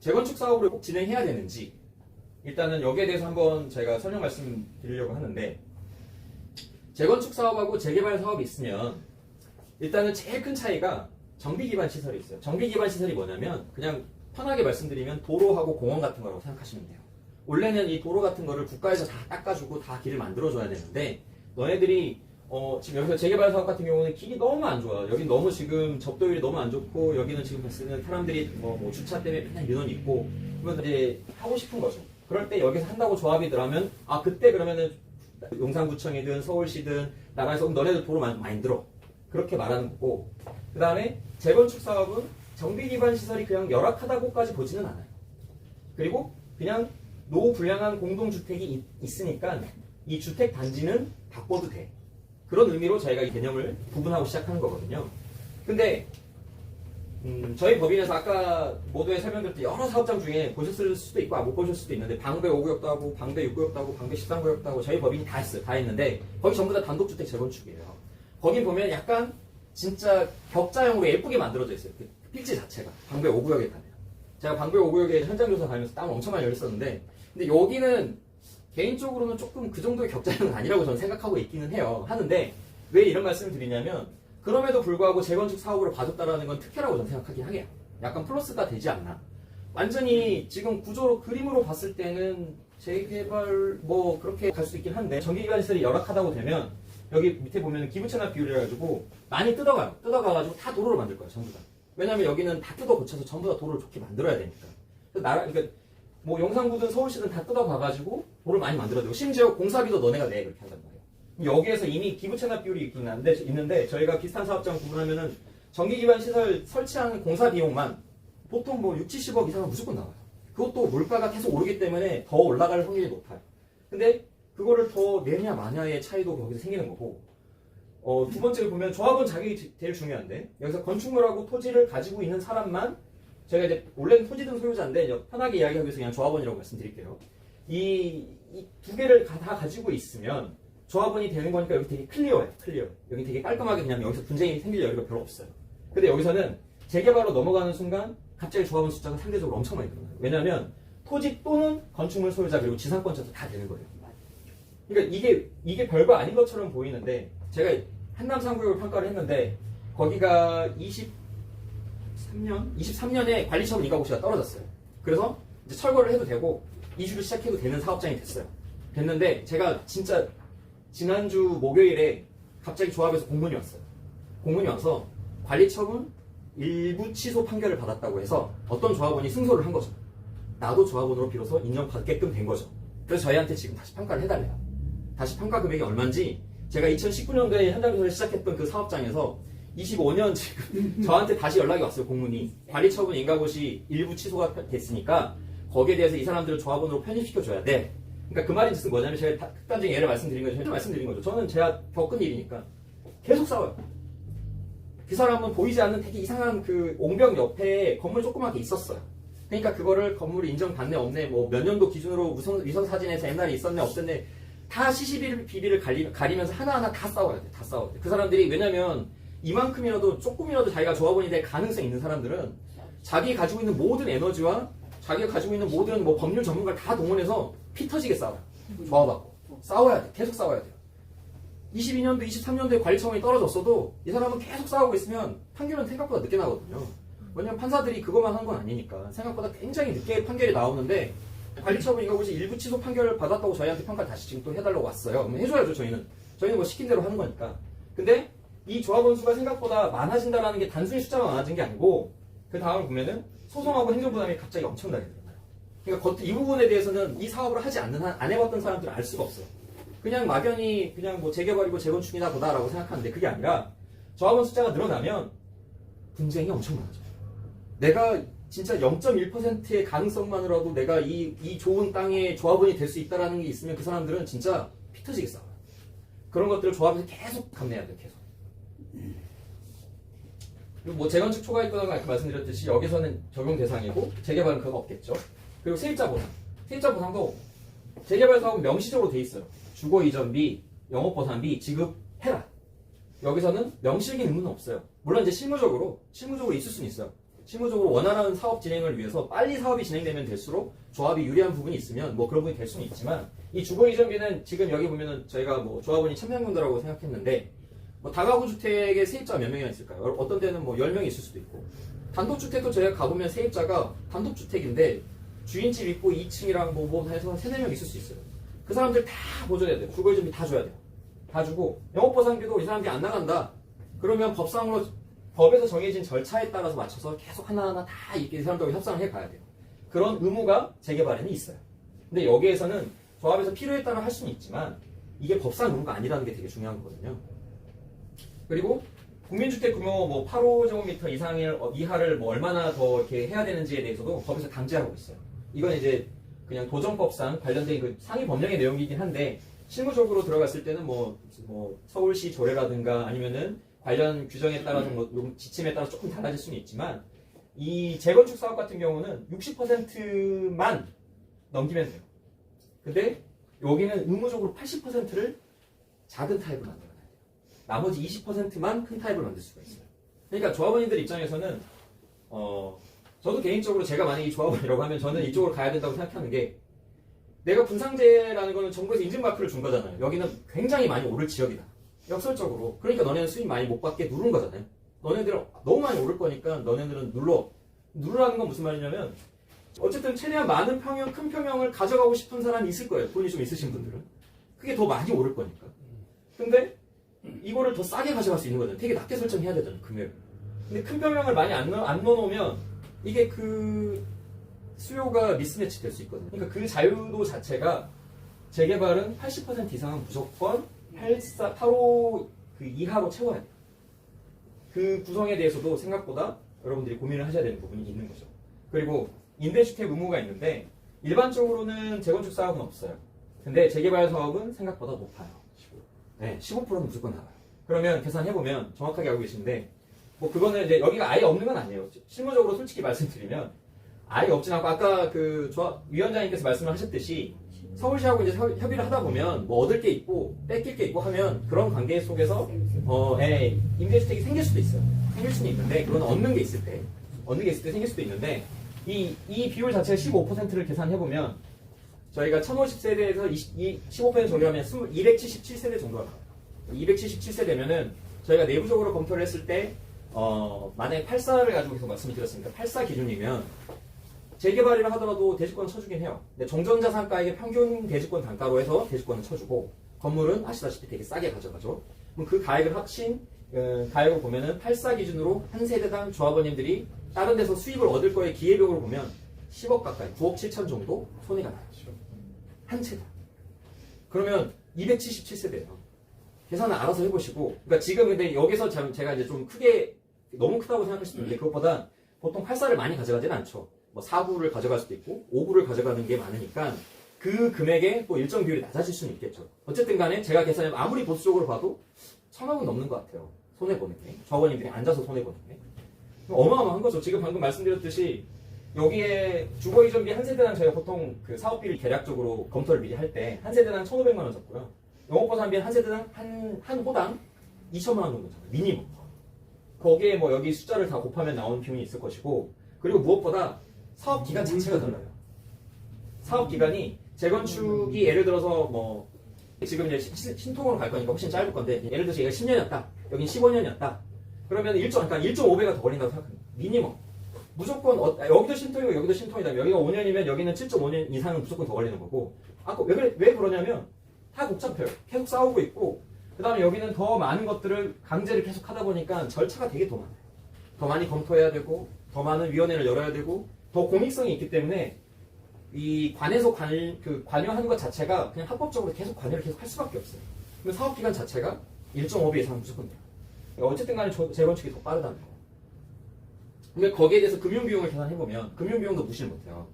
재건축 사업을 꼭 진행해야 되는지 일단은 여기에 대해서 한번 제가 설명 말씀드리려고 하는데, 재건축 사업하고 재개발 사업이 있으면 일단은 제일 큰 차이가 정비 기반 시설이 있어요. 정비 기반 시설이 뭐냐면 그냥 편하게 말씀드리면 도로하고 공원 같은 거라고 생각하시면 돼요. 원래는 이 도로 같은 거를 국가에서 다 닦아주고 다 길을 만들어줘야 되는데, 너네들이 지금 여기서 재개발 사업 같은 경우는 길이 너무 안 좋아. 여기 너무 지금 접도율이 너무 안 좋고, 여기는 지금 봤을 때는 사람들이 뭐 주차 때문에 맨날 민원이 있고, 그러면 이제 하고 싶은 거죠. 그럴 때 여기서 한다고 조합이들 하면, 그때 그러면은 용산구청이든 서울시든 나라에서 너네들 도로 많이 들어. 그렇게 말하는 거고, 그 다음에 재건축 사업은 정비 기반 시설이 그냥 열악하다고까지 보지는 않아요. 그리고 그냥 노후 불량한 공동주택이 있으니까 이 주택 단지는 바꿔도 돼. 그런 의미로 저희가 이 개념을 구분하고 시작하는 거거든요. 근데 저희 법인에서 아까 모두에 설명드렸던 여러 사업장 중에 보셨을 수도 있고 못 보셨을 수도 있는데, 방배 5구역도 하고 방배 6구역도 하고 방배 13구역도 하고 저희 법인이 다 했어요. 다 했는데 거기 전부 다 단독주택 재건축이에요. 거기 보면 약간 진짜 격자형으로 예쁘게 만들어져 있어요. 그 필지 자체가 방배 5구역에 가면. 제가 방배 5구역에 현장 조사 다니면서 땀 엄청 많이 흘렸었는데, 근데 여기는 개인적으로는 조금 그 정도의 격자형은 아니라고 저는 생각하고 있기는 해요. 하는데 왜 이런 말씀을 드리냐면, 그럼에도 불구하고 재건축 사업으로 봐줬다라는 건 특혜라고 저는 생각하긴 해요. 약간 플러스가 되지 않나. 완전히 지금 구조로 그림으로 봤을 때는 재개발 뭐 그렇게 갈 수 있긴 한데, 전기기반 시설이 열악하다고 되면 여기 밑에 보면 기부채납 비율이라 가지고 많이 뜯어가요. 뜯어가가지고 다 도로를 만들 거예요. 전부 다. 왜냐면 여기는 다 뜯어 고쳐서 전부 다 도로를 좋게 만들어야 되니까. 그러니까 뭐 용산구든 서울시든 다 뜯어가가지고 도로를 많이 만들어야 되고, 심지어 공사비도 너네가 내 그렇게 한단 말이에요. 여기에서 이미 기부채납 비율이 있는데 저희가 비슷한 사업장 구분하면은 전기기반 시설 설치하는 공사 비용만 보통 뭐 6, 70억 이상은 무조건 나와요. 그것도 물가가 계속 오르기 때문에 더 올라갈 확률이 높아요. 근데 그거를 더 내냐 마냐의 차이도 거기서 생기는 거고, 두 번째로 보면 조합은 자격이 제일 중요한데, 여기서 건축물하고 토지를 가지고 있는 사람만, 제가 이제 원래는 토지 등 소유자인데 편하게 이야기하기 위해서 그냥 조합원이라고 말씀드릴게요. 이 두 개를 다 가지고 있으면 조합원이 되는 거니까 여기 되게 클리어해요. 여기 되게 깔끔하게 그냥 여기서 분쟁이 생길 여유가 별로 없어요. 근데 여기서는 재개발로 넘어가는 순간 갑자기 조합원 숫자가 상대적으로 엄청 많이 늘어나요. 왜냐하면 토지 또는 건축물 소유자 그리고 지상권자도 다 되는 거예요. 그러니까 이게 별거 아닌 것처럼 보이는데, 제가 한남 3구역을 평가를 했는데 거기가 23년에 관리처분 인가고시가 떨어졌어요. 그래서 이제 철거를 해도 되고 이주를 시작해도 되는 사업장이 됐는데, 제가 진짜 지난주 목요일에 갑자기 조합에서 공문이 왔어요. 공문이 와서 관리처분 일부 취소 판결을 받았다고 해서 어떤 조합원이 승소를 한 거죠. 나도 조합원으로 비로소 인정받게끔 된 거죠. 그래서 저희한테 지금 다시 평가를 해달래요. 다시 평가 금액이 얼마인지, 제가 2019년도에 현장 조사를 시작했던 그 사업장에서 25년 지금 저한테 다시 연락이 왔어요. 공문이. 관리처분 인가고시 일부 취소가 됐으니까 거기에 대해서 이 사람들을 조합원으로 편입시켜줘야 돼. 그러니까 그 말인 뜻은 뭐냐면, 제가 극단적인 예를 말씀드린 거죠. 저는 제가 겪은 일이니까 계속 싸워요. 그 사람은 보이지 않는 되게 이상한 그 옹벽 옆에 건물 조그맣게 있었어요. 그러니까 그거를 건물이 인정받네 없네, 뭐 몇 년도 기준으로 위성 사진에서 옛날에 있었네 없었네 다 시시비비를 가리면서 하나하나 다 싸워야 돼. 다 싸워야 돼. 그 사람들이, 왜냐면 이만큼이라도 조금이라도 자기가 조합원이 될 가능성이 있는 사람들은 자기 가지고 있는 모든 에너지와 자기가 가지고 있는 모든 뭐 법률 전문가를 다 동원해서 피 터지게 싸워요. 조합하고 싸워야 돼. 계속 싸워야 돼요. 22년도, 23년도에 관리처분이 떨어졌어도 이 사람은 계속 싸우고 있으면 판결은 생각보다 늦게 나거든요. 왜냐면 판사들이 그것만 한 건 아니니까 생각보다 굉장히 늦게 판결이 나오는데, 관리처분 인가고시 일부 취소 판결을 받았다고 저희한테 평가를 다시 지금 또 해달라고 왔어요. 그럼 해줘야죠. 저희는 뭐 시킨 대로 하는 거니까. 근데 이 조합원 수가 생각보다 많아진다는 게 단순히 숫자가 많아진 게 아니고, 그 다음을 보면은 소송하고 행정부담이 갑자기 엄청나게 늘어나요. 그러니까 이 부분에 대해서는 이 사업을 하지 않는 한, 안 해봤던 사람들은 알 수가 없어요. 그냥 막연히 그냥 뭐 재개발이고 재건축이나 보다라고 생각하는데, 그게 아니라 조합원 숫자가 늘어나면 분쟁이 엄청 많아져요. 내가 진짜 0.1%의 가능성만으로도 내가 이 좋은 땅에 조합원이 될 수 있다는 게 있으면 그 사람들은 진짜 피 터지게 싸워요. 그런 것들을 조합에서 계속 감내해야 돼요. 계속. 그리고 뭐 재건축 초과 입부담은 아까 말씀드렸듯이 여기서는 적용 대상이고 재개발은 그거 없겠죠. 그리고 세입자 보상. 세입자 보상도 재개발 사업은 명시적으로 돼 있어요. 주거 이전비, 영업 보상비 지급해라. 여기서는 명시적인 의무는 없어요. 물론 이제 실무적으로 있을 수는 있어요. 실무적으로 원활한 사업 진행을 위해서 빨리 사업이 진행되면 될수록 조합이 유리한 부분이 있으면 뭐 그런 부분이 될 수는 있지만 이 주거 이전비는 지금 여기 보면은 저희가 뭐 조합원이 1000명 정도라고 생각했는데 뭐 다가구 주택의 세입자가 몇 명이나 있을까요? 어떤 데는 뭐 10명이 있을 수도 있고 단독주택도 저희가 가보면 세입자가 단독주택인데 주인집 있고 2층이랑 뭐 해서 3, 4명 있을 수 있어요. 그 사람들 다 보존해야 돼요. 주거 이전비 다 줘야 돼요. 다 주고 영업보상비도 이 사람들이 안 나간다. 그러면 법상으로 법에서 정해진 절차에 따라서 맞춰서 계속 하나하나 다 이 사람들과 협상을 해가야 돼요. 그런 의무가 재개발에는 있어요. 근데 여기에서는 조합에서 필요에 따라 할 수는 있지만 이게 법상 의무가 아니라는 게 되게 중요한 거거든요. 그리고 국민주택 규모 뭐 8호제곱미터 이하를 뭐 얼마나 더 이렇게 해야 되는지에 대해서도 법에서 강제하고 있어요. 이건 이제 그냥 도정법상 관련된 그 상위 법령의 내용이긴 한데 실무적으로 들어갔을 때는 뭐 서울시 조례라든가 아니면은 관련 규정에 따라서 뭐 지침에 따라 조금 달라질 수는 있지만 이 재건축 사업 같은 경우는 60%만 넘기면 돼요. 근데 여기는 의무적으로 80%를 작은 타입을 만들어야 돼요. 나머지 20%만 큰 타입을 만들 수가 있어요. 그러니까 조합원님들 입장에서는 저도 개인적으로 제가 만약에 이 조합원이라고 하면 저는 이쪽으로 가야 된다고 생각하는 게 내가 분상제라는 거는 정부에서 인증마크를 준 거잖아요. 여기는 굉장히 많이 오를 지역이다. 역설적으로. 그러니까 너네는 수익 많이 못 받게 누른 거잖아요. 너네들은 너무 많이 오를 거니까 너네들은 누르라는 건 무슨 말이냐면 어쨌든 최대한 많은 평형, 큰 평형을 가져가고 싶은 사람이 있을 거예요. 돈이 좀 있으신 분들은. 그게 더 많이 오를 거니까. 근데 이거를 더 싸게 가져갈 수 있는 거잖아요. 되게 낮게 설정해야 되잖아요. 금액을. 근데 큰 평형을 많이 안 넣어놓으면 이게 그 수요가 미스매치 될 수 있거든요. 그러니까 그 자유도 자체가 재개발은 80% 이상은 무조건 8호 그 이하로 채워야 돼요. 그 구성에 대해서도 생각보다 여러분들이 고민을 하셔야 되는 부분이 있는 거죠. 그리고 임대주택 의무가 있는데 일반적으로는 재건축 사업은 없어요. 근데 재개발 사업은 생각보다 높아요. 15%는 무조건 나와요. 그러면 계산해보면 정확하게 알고 계신데 뭐 그거는 이제 여기가 아예 없는 건 아니에요. 실무적으로 솔직히 말씀드리면 아예 없진 않고 아까 그 위원장님께서 말씀을 하셨듯이 서울시하고 이제 협의를 하다 보면 뭐 얻을 게 있고 뺏길 게 있고 하면 그런 관계 속에서 임대주택이 생길 수도 있어요. 생길 수는 있는데 그건 얻는 게 있을 때 생길 수도 있는데 이 비율 자체가 15%를 계산해보면 저희가 1050세대에서 15% 정도하면 277세대 정도가 나와요. 277세대면은 저희가 내부적으로 검토를 했을 때 만약에 84를 가지고 계속 말씀을 드렸으니까 84 기준이면 재개발이라 하더라도 대지권은 쳐주긴 해요. 근데 정전자산가액의 평균 대지권 단가로 해서 대지권을 쳐주고 건물은 아시다시피 되게 싸게 가져가죠. 그럼 그 가액을 합친 가액을 보면은 84 기준으로 한 세대당 조합원님들이 다른 데서 수입을 얻을 거의 기회비용으로 보면 10억 가까이 9억 7천 정도 손해가 나요. 한 채당. 그러면 277세대예요. 계산을 알아서 해보시고 그러니까 지금 근데 여기서 제가 이제 좀 크게 너무 크다고 생각할 수도 있는데 그것보다 보통 84를 많이 가져가지는 않죠. 뭐 4구를 가져갈 수도 있고 5구를 가져가는 게 많으니까 그 금액에 또 일정 비율이 낮아질 수는 있겠죠. 어쨌든 간에 제가 계산하면 아무리 보수적으로 봐도 1000억은 넘는 것 같아요. 손해보는 게. 조합원님들이 앉아서 손해보는 게. 어마어마한 거죠. 지금 방금 말씀드렸듯이 여기에 주거 이전비 한 세대당 저희가 보통 그 사업비를 대략적으로 검토를 미리 할 때 한 세대당 1,500만 원 잡고요. 영업보상비 한 세대당 한 호당 2천만 원 정도 잡아요. 미니멈. 거기에 뭐 여기 숫자를 다 곱하면 나오는 비용이 있을 것이고 그리고 무엇보다 사업 기간 자체가 달라요. 사업 기간이 재건축이 예를 들어서 뭐 지금 이제 신통으로 갈 거니까 훨씬 짧을 건데 예를 들어서 얘가 10년이었다. 여긴 15년이었다. 그러면 1.5배가 더 걸린다고 생각합니다. 미니멈. 무조건 여기도 신통이고 여기도 신통이다. 여기가 5년이면 여기는 7.5년 이상은 무조건 더 걸리는 거고. 아까 왜 그러냐면 다 복잡해요. 계속 싸우고 있고 그 다음에 여기는 더 많은 것들을 강제를 계속 하다 보니까 절차가 되게 더 많아요. 더 많이 검토해야 되고 더 많은 위원회를 열어야 되고 더 공익성이 있기 때문에 이 관에서 관여하는 것 자체가 그냥 합법적으로 계속 관여를 계속 할 수밖에 없어요. 그럼 사업기간 자체가 1.5배 이상 무조건 돼요. 어쨌든 간에 재건축이 더 빠르다는 거. 근데 거기에 대해서 금융비용을 계산해보면 금융비용도 무시를 못해요.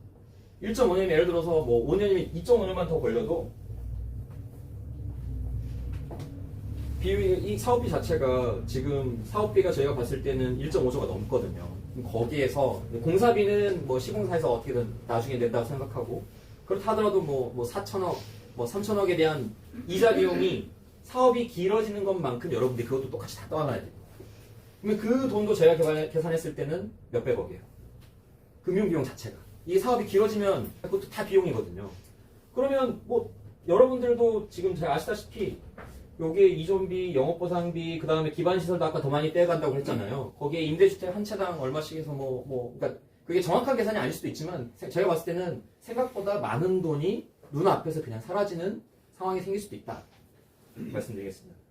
1.5년이면 예를 들어서 뭐 5년이면 2.5년만 더 걸려도 이 사업비 자체가 지금 사업비가 저희가 봤을 때는 1.5조가 넘거든요. 거기에서 공사비는 뭐 시공사에서 어떻게든 나중에 낸다고 생각하고 그렇다 하더라도 뭐 4천억, 뭐 3천억에 대한 이자 비용이 사업이 길어지는 것만큼 여러분들이 그것도 똑같이 다 떠안아야 돼요. 그러면 그 돈도 제가 계산했을 때는 몇백억이에요. 금융비용 자체가. 이 사업이 길어지면 그것도 다 비용이거든요. 그러면 뭐 여러분들도 지금 잘 아시다시피 여기에 이전비, 영업보상비, 그 다음에 기반시설도 아까 더 많이 떼간다고 했잖아요. 거기에 임대주택 한 채당 얼마씩 해서 그러니까 그게 정확한 계산이 아닐 수도 있지만 제가 봤을 때는 생각보다 많은 돈이 눈앞에서 그냥 사라지는 상황이 생길 수도 있다. 말씀드리겠습니다.